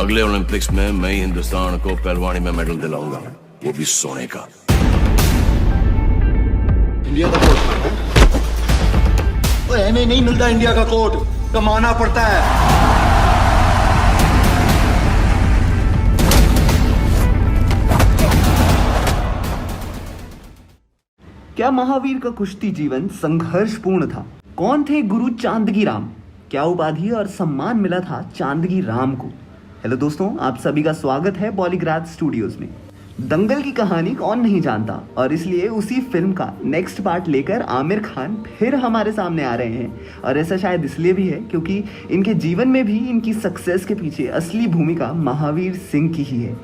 अगले ओलंपिक्स में मैं ही हिंदुस्तान को पहलवानी में मेडल दिलाऊंगा, वो भी सोने का। इंडिया का कोट ऐसे नहीं मिलता, इंडिया का कोट कमाना पड़ता है। क्या महावीर का कुश्ती जीवन संघर्षपूर्ण था? कौन थे गुरु चांदगी राम? क्या उपाधि और सम्मान मिला था चांदगी राम को? हेलो दोस्तों, आप सभी का स्वागत है बॉलीग्राज स्टूडियोज में। दंगल की कहानी कौन नहीं जानता, और इसलिए उसी फिल्म का नेक्स्ट पार्ट लेकर आमिर खान फिर हमारे सामने आ रहे हैं। और ऐसा शायद इसलिए भी है क्योंकि इनके जीवन में भी इनकी सक्सेस के पीछे असली भूमिका महावीर सिंह की ही है।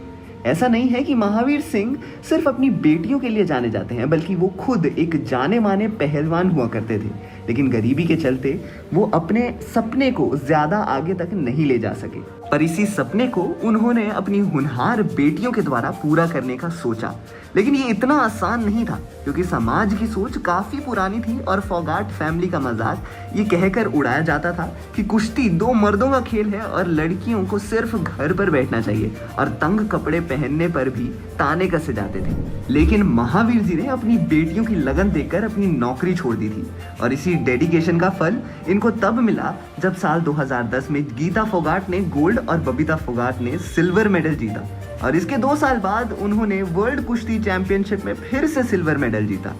ऐसा नहीं है कि महावीर सिंह सिर्फ अपनी बेटियों के लिए जाने जाते हैं, बल्कि वो खुद एक जाने माने पहलवान हुआ करते थे, लेकिन गरीबी के चलते वो अपने सपने को ज्यादा आगे तक नहीं ले जा सके। पर इसी सपने को उन्होंने अपनी होनहार बेटियों के द्वारा पूरा करने का सोचा। लेकिन ये इतना आसान नहीं था, क्योंकि समाज की सोच काफी पुरानी थी और फोगाट फैमिली का मजाक ये कहकर उड़ाया जाता था कि कुश्ती दो मर्दों का खेल है और लड़कियों को सिर्फ घर पर बैठना चाहिए, और तंग कपड़े पहनने पर भी ताने कसे जाते थे। लेकिन महावीर जी ने अपनी बेटियों की लगन देखकर अपनी नौकरी छोड़ दी थी, और इसी डेडिकेशन का फल इनको तब मिला जब साल 2010 में गीता फोगाट ने गोल्ड और बबीता फोगाट ने सिल्वर मेडल जीता, और इसके 2 साल बाद उन्होंने वर्ल्ड कुश्ती चैंपियनशिप में फिर से सिल्वर मेडल जीता।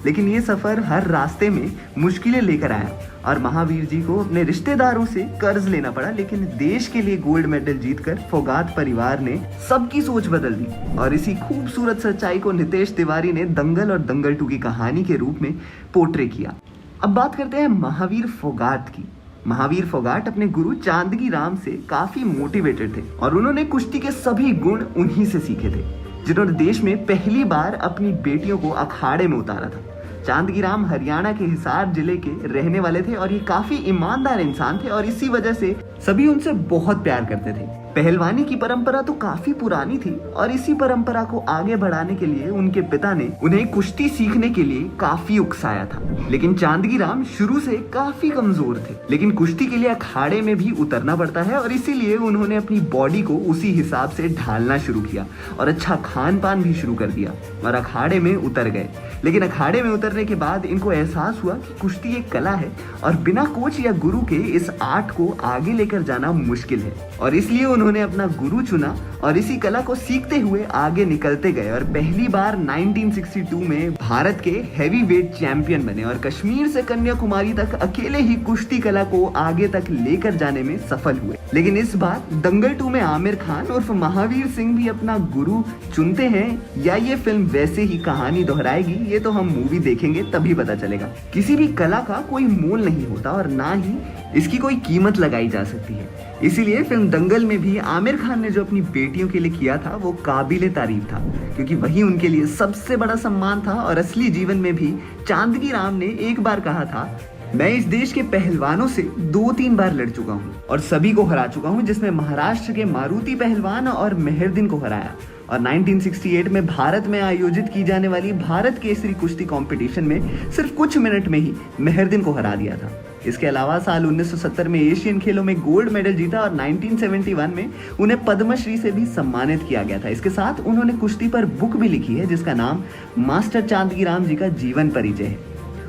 लेकिन ये सफर हर रास्ते में मुश्किलें लेकर आया, और महावीर जी को अपने रिश्तेदारों से कर्ज लेना पड़ा। लेकिन देश के लिए गोल्ड मेडल जीतकर फोगाट परिवार ने सबकी सोच बदल दी, और इसी खूबसूरत सच्चाई को नितेश तिवारी ने दंगल और दंगल 2 की कहानी के रूप में पोर्ट्रे किया। अब बात करते हैं महावीर फोगाट की। महावीर फोगाट अपने गुरु चांदगी राम से काफी मोटिवेटेड थे, और उन्होंने कुश्ती के सभी गुण उन्हीं से सीखे थे, जिन्होंने देश में पहली बार अपनी बेटियों को अखाड़े में उतारा था। चांदगी राम हरियाणा के हिसार जिले के रहने वाले थे, और ये काफी ईमानदार इंसान थे, और इसी वजह से सभी उनसे बहुत प्यार करते थे। पहलवानी की परंपरा तो काफी पुरानी थी, और इसी परंपरा को आगे बढ़ाने के लिए उनके पिता ने उन्हें कुश्ती सीखने के लिए काफी उकसाया था। लेकिन चांदगी राम शुरू से काफी कमजोर थे, लेकिन कुश्ती के लिए अखाड़े में भी उतरना पड़ता है, और इसीलिए उन्होंने अपनी बॉडी को उसी हिसाब से ढालना शुरू किया और अच्छा खान पान भी शुरू कर दिया, और अखाड़े में उतर गए। लेकिन अखाड़े में उतरने के बाद इनको एहसास हुआ कि कुश्ती एक कला है, और बिना कोच या गुरु के इस आर्ट को आगे लेकर जाना मुश्किल है, और इसलिए उन्होंने अपना गुरु चुना और इसी कला को सीखते हुए आगे निकलते गए, और पहली बार 1962 में भारत के हैवी वेट चैंपियन बने, और कश्मीर से कन्याकुमारी तक अकेले ही कुश्ती कला को आगे तक लेकर जाने में सफल हुए। लेकिन इस बार दंगल 2 में आमिर खान उर्फ महावीर सिंह भी अपना गुरु चुनते हैं, या ये फिल्म वैसे ही कहानी दोहराएगी, ये तो हम मूवी देखेंगे तभी पता चलेगा। किसी भी कला का कोई मोल नहीं होता, और ना ही इसकी कोई कीमत लगाई जा सकती है। इसीलिए फिल्म दंगल में भी आमिर खान ने जो अपनी बेटियों के लिए किया था वो काबिले तारीफ था, क्योंकि वही उनके लिए सबसे बड़ा सम्मान था। और असली जीवन में भी चांदगी राम ने एक बार कहा था, मैं इस देश के पहलवानों से 2-3 बार लड़ चुका हूँ और सभी को हरा चुका हूँ, जिसमें महाराष्ट्र के मारुति पहलवान और मेहरदीन को हराया। और 1968 में भारत में आयोजित की जाने वाली भारत केसरी कुश्ती कंपटीशन में सिर्फ कुछ मिनट में ही मेहरदीन को हरा दिया था। इसके अलावा साल 1970 में एशियन खेलों में गोल्ड मेडल जीता, और 1971 में उन्हें पद्मश्री से भी सम्मानित किया गया था। इसके साथ उन्होंने कुश्ती पर बुक भी लिखी है, जिसका नाम मास्टर चांदगी राम जी का जीवन परिचय है।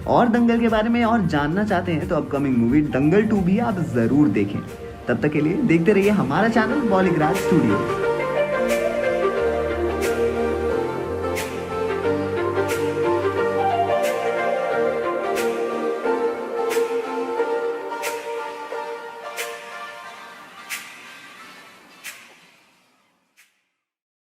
और दंगल के बारे में और जानना चाहते हैं तो अपकमिंग मूवी दंगल 2 भी आप जरूर देखें। तब तक के लिए देखते रहिए हमारा चैनल बॉलीग्राज स्टूडियो।